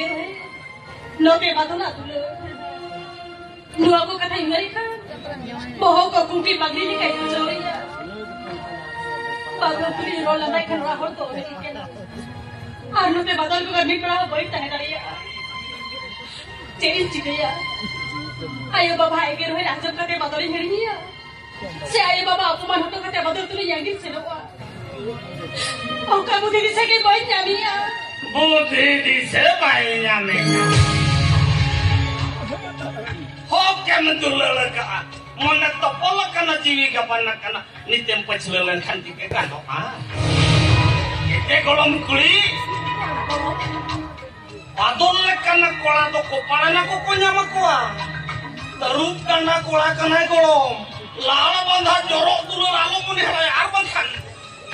के रहे नोटे बादला तुले नुआ को कथा इंगरी का बहु को कुंकी पगली नहीं कहीं चले या बादल तुली रोल नहीं कर रहा हो तो नहीं के आनु पे बादल को करनी पड़ा बैठता है करिया चेरी चिटिया आयो बाबा आगे रहे राजन कते बादल हेड़ी या से आयो बाबा अपमान होतो कते बादल तुली यांगी से लो ओ का बुद्धि दिसे के बैठ जामिया बुद्धि दिसे बैठ जामिया हो के मंदुलल का मन तपल kana jiwi ka panakana nitem pacelelan kanti ke kan ete golom kuli padol kana kola to kopalana ko konya makwa tarup kana kola kana golom lala bandha jorok dulu lalu muni hara ar bandhan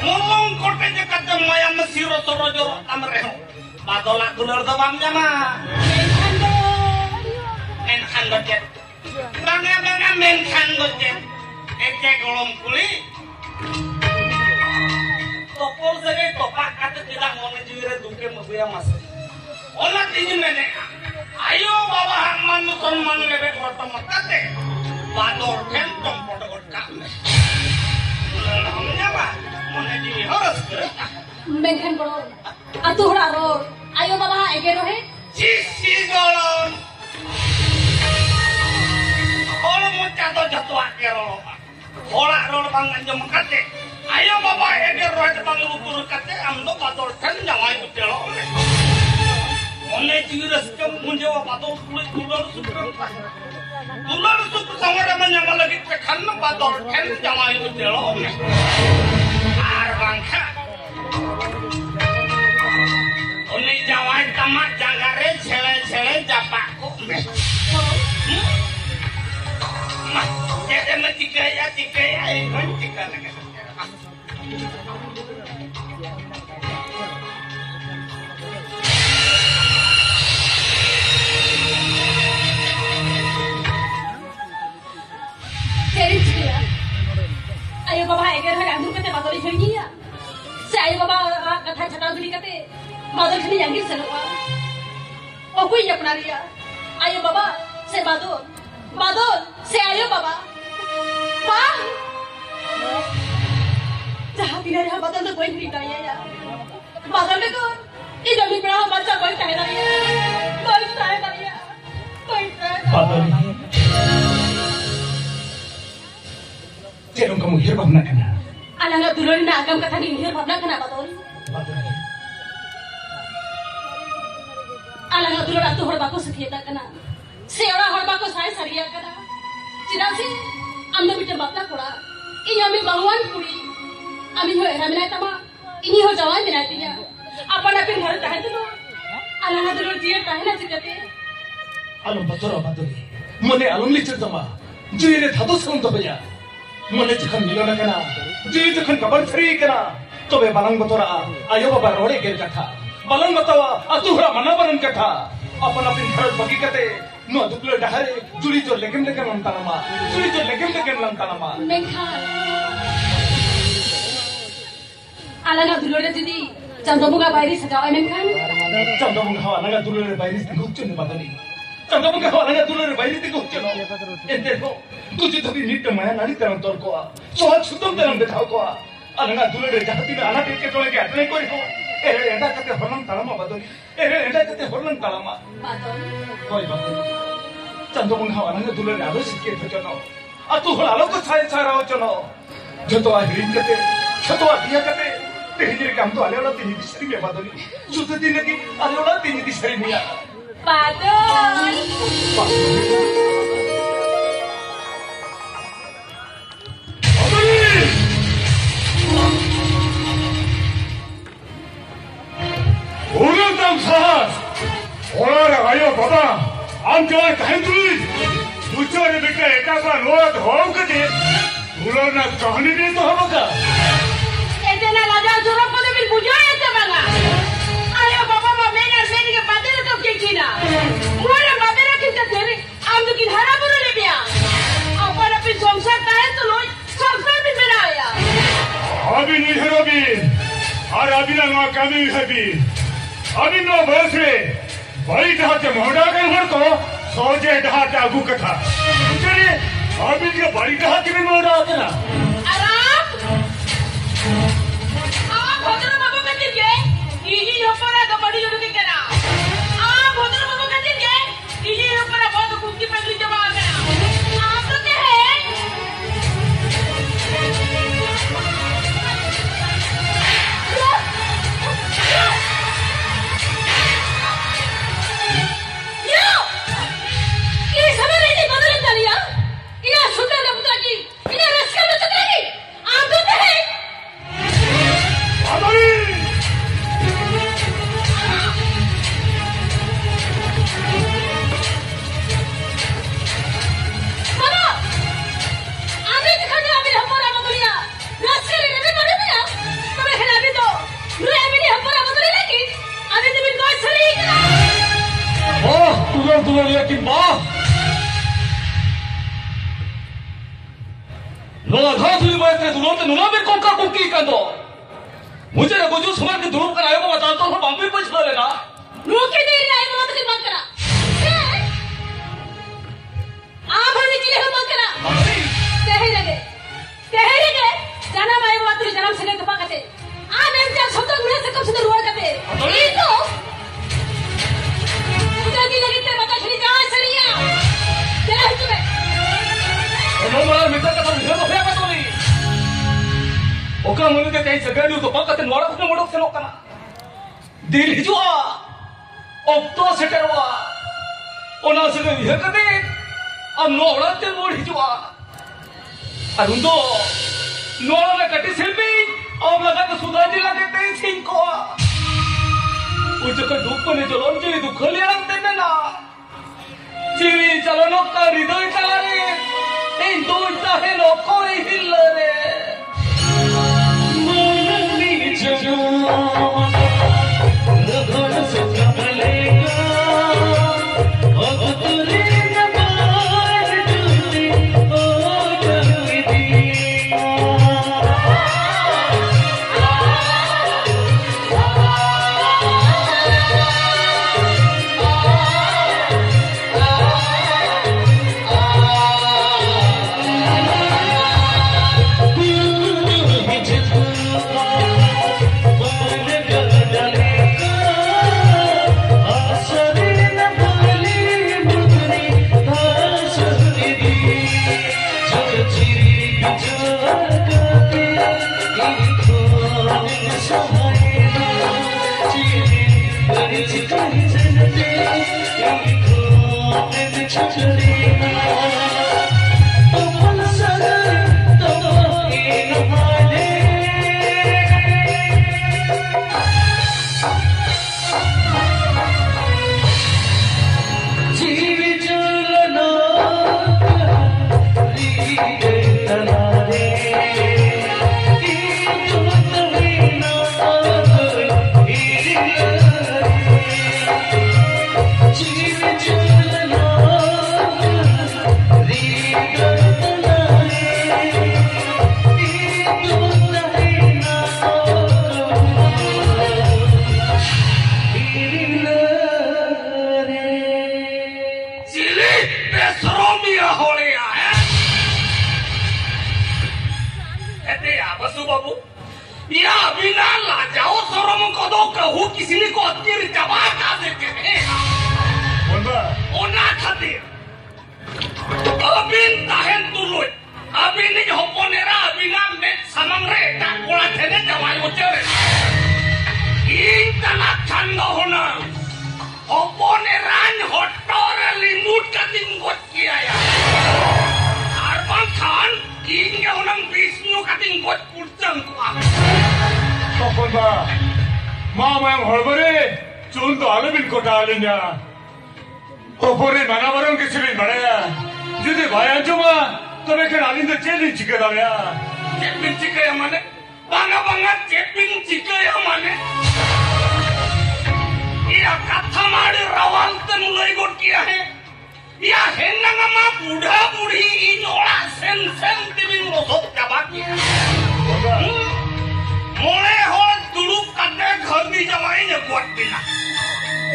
ngomong kote je kate maya mesiro toro jorok amreho padola dulur do bam jama en khando jet banga men khando jet eke golom kuli topol sege topak kate tidak ngone jiwire duke mabuya mas ona tiji mene ayo baba man sonman lebe korta makate bador ken tom podogot kame namanya ba mone jiwi harus gereta men khan bolo atu hora ro ayo baba ege rohe sisi golom Kalau mau jatuh jatuh akhir Olah rol bang anjam kate. Ayo bapak ege roh bang ukur kate amdo patol kan jangan itu telo. Onne jiras kem munjawa patol kulit ular super. Ular super sama ramai nyaman lagi tekan patol kan jangan itu telo. Ar bangka. Onne jangan tamat jangare cele japakku. Jadi tiga ya kan tiga lagi. Jadi dia, ayo bapa agar hari andu kate badal hiri ya. Saya ayo bapa kata cakap beli kate badal hiri yang gil selawa. Oh kui ya pernah dia. Ayo bapa, saya badal. Badal, saya ayo baba. Bang. Jahat tidak ada badal tu boleh cerita ya. Badal tu, ini demi berapa baca boleh tahu dari ya. Boleh tahu dari ya. Boleh tahu. Badal. Jangan kamu hir bahna kena. Anak dulu ni nak agam kata ni hir bahna kena badal. Badal. Anak dulu ratu hor baku sekitar kena. Seorang hor baku saya saria kena. Tidak sih, anda bicara bapa kora. Ini kami banguan kuri. Kami ho era menai tama. Ini ho jawan menai tinya. Apa nak pun harus tahan dulu. Anak dulu dia tahan aja jadi. Alum bacara badal. Mana alum licin sama. Jadi ini thado serung tu punya. Mana jikhan milona kena. Jadi jikhan kabar free kena. Tobe balang bacara. Ayo bapa rode ger kata. Balang batawa. Atuhra mana baran kata. Apa nak pun harus bagi kate. No, tu peluk dah hari. Juli tu legem lantar nama. Juli tu legem lantar nama. Mengkhan. Anak dulu dia jadi jangan buka bayi sejauh mengkhan. Jangan buka anak dulu dia bayi tinggal cun badani. Jangan buka anak dulu dia bayi tinggal cun. Ente ko, tu jadi tapi ni temanya nari terang tor ko. Soal sudah terang betau ko. Anak dulu dia jadi anak itu kalau dia ada kau itu. Enda kate horlang talama badani. Enda kate horlang talama. Badal. Koi badani. Jangan buka anak dulu dia ada sikit tu jono. Atu halal ko saya rau jono. Joto ahirin kate, joto dia kate. Tehir kamu tu aliola tini disari me badani. Sudah tini lagi aliola tini disari me. Badal. Orang tam sahas, orang ayo bapa, am jual kain tulis, muncul ni mereka ekapa luar hong kete, ular nak kahani ni tu apa kah? Ete na raja jorok pada bin puja ete banga. Ayo bapa mami ke pati tu kekina. Mula mami nak kita ceri, am tu kita harap bulu lebih. Apa nak bin songsak tahan tu loy, songsak bin benaya. Abi ni herabi, ar abi na kami habi. Abi no bosre, बड़ी डहाते मोड़ा कर हर को सोचे डहाते आगू कथा चलिए अभी के बड़ी डहाते में मोड़ा आते ना आराम भद्र बाबू का दिखे इजी ऊपर तो बड़ी जोड़ के करा भद्र बाबू का दिखे इजी ऊपर बहुत कुंती पे जमा करा आप तो क्या है लेकिन माँ नोला घास हुई बात है दुलों ते नुला में कोका कुकी कर दो मुझे ना कुछ सुना कि दुलों का आया वो बताता हूँ बापी कुछ ना लेना रोके दे रही है वो तो बंद करा आप हमें जिले को बंद करा कहे लगे जाना भाई वो तेरे जन्म से लेकर पाकते मैं जब सब तक उन्हें से कब से रुआ करते ये तो उधर लगी तेरे बता छली कहाँ सरिया तेरा ही तुम्हें नोला मित्र का तो हिरो तो क्या बात होनी ओका मुझे के कहीं जगह नहीं तो पाकते नोड़ा कुछ मोड़ो से लोग करना दिल हिजुआ ओक्तो से करवा ओना से यह कदे अब नोड़ा ते मोड़ हिजुआ अरुंदो नोड़ा में कटी सिल्पी अब लगा तो सुधा जी लगे ते सिंको उजक दुख ने जलोन जी दुख लिया देने ना जीवी चलोनो का हृदय चलारे इन दो चाहे नो कोई हिलरे मननी जगह लगन से कमलेगा अब तुरी नमार डूबी ओ जल्दी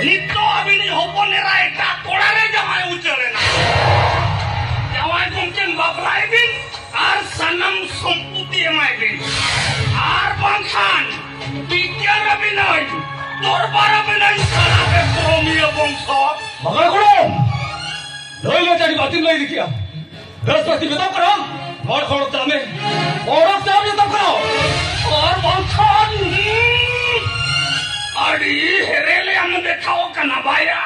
नित्तो अभी नहीं हो bin ar bangkhan bikyar abinay dorbar abinay sanabe promiya bangsa मगर करो लोई लो जानी बातें नहीं दिखिया दस बातें बताओ करो और खोलो तामे और अब तामे बताओ करो और बंखान अड़ी हेरेले हम देखाओ कना बाया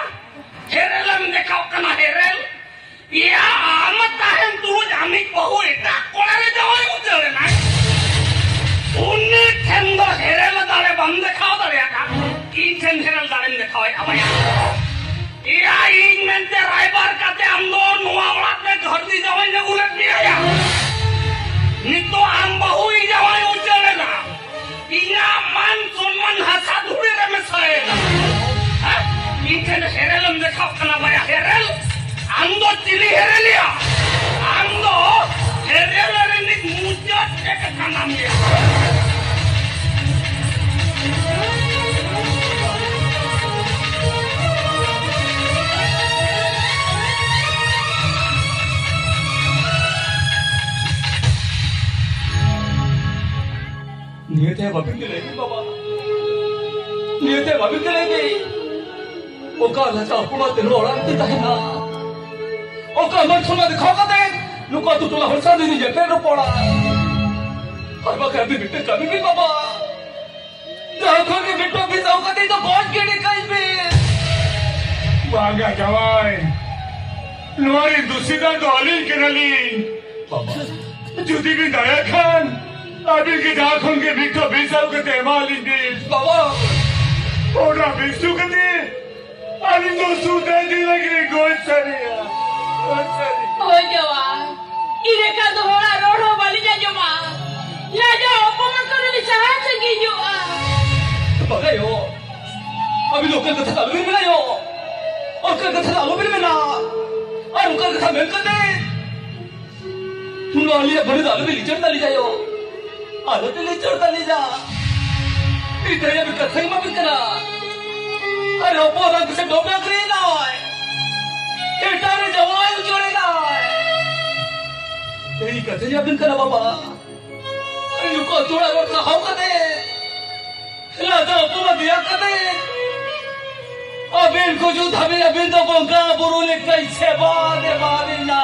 हेरेले हम देखाओ कना हेरेल या आम ताहें तू जामी बहु इता कोलारे जावाई उचले ना उन्नी ठेंदो हेरेले दाले बंद देखाओ दाले का की ठेंद हेरेल दाले देखाओ अबया या इन मेंते राइबार काते हम दो नुआ वाला में घर दी जावाई ने उलट दिया या नितो आम बहु ही जावाई उचले ना इना मान सम्मान हसा धुरे रे में सएगा हां इनके हेरेलम देखाओ कना बाया हेरेल आंदो चिली हेरेलिया आंदो हेरेल रे नि मुजा एक कना मिया नियते बाबिके लेगी बाबा नियते बाबिके लेगी ओका लचा पुमा ते लोड़ा ते ताहेना ओका मन सुना दिखाओ का दे लुका तू तुला हरसा देनी जटे रो पड़ा हर बार कभी बिट्टे कभी भी बाबा देखो के बिट्टो भी जाओ का दे तो कौन के निकाल बे बागा जवान नोरी दुसिदा दोली केनली बाबा जुदी भी दया खान अभी की दाखों के बिट्टो बिसाव के तेमाली दे बाबा ओरा बिस्सु के दे अभी तो सूते दी लगी गोद सरिया ओए जवान इने का तो होड़ा रोडो वाली जा जमा ला जा अपमान करे नि चाहत की जो बाबा यो अभी लोकल कथा चालू भी ना यो और कल कथा चालू भी ना और उनका कथा मैं कर दे तुम वाली बड़ी दाल में लीचर डाली जायो आलो ते लीचर डाली जा इधर ये कथा ही मत करा अरे ओपो रंग से डोबे करी ना ये तारे जवान जोड़े ना तेरी कथा या बिन करा बाबा अरे को थोड़ा और हाउ कर दे ला तो ओपो दिया कर दे अबिन को जो धाबे अबिन तो बोंगा बुरुले कैसे बादे मारिना